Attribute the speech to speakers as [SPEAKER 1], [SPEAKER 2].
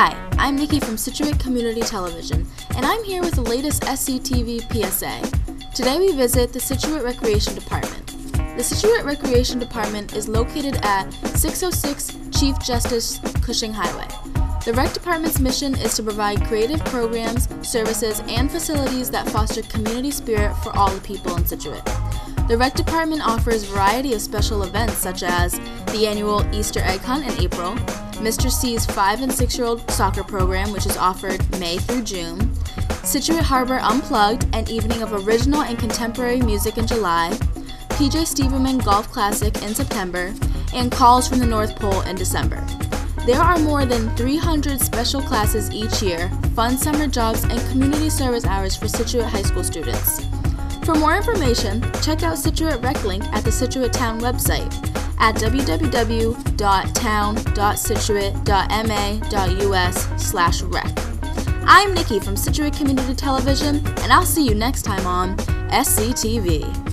[SPEAKER 1] Hi, I'm Nikki from Scituate Community Television, and I'm here with the latest SCTV PSA. Today we visit the Scituate Recreation Department. The Scituate Recreation Department is located at 606 Chief Justice Cushing Highway. The Rec Department's mission is to provide creative programs, services, and facilities that foster community spirit for all the people in Scituate. The Rec Department offers a variety of special events such as the annual Easter egg hunt in April, Mr. C's 5- and 6-year-old soccer program, which is offered May through June, Scituate Harbor Unplugged, an evening of original and contemporary music in July, PJ Steverman Golf Classic in September, and Calls from the North Pole in December. There are more than 300 special classes each year, fun summer jobs, and community service hours for Scituate high school students. For more information, check out Scituate Rec Link at the Scituate Town website at www.town.scituate.ma.us/rec. I'm Nikki from Scituate Community Television, and I'll see you next time on SCTV.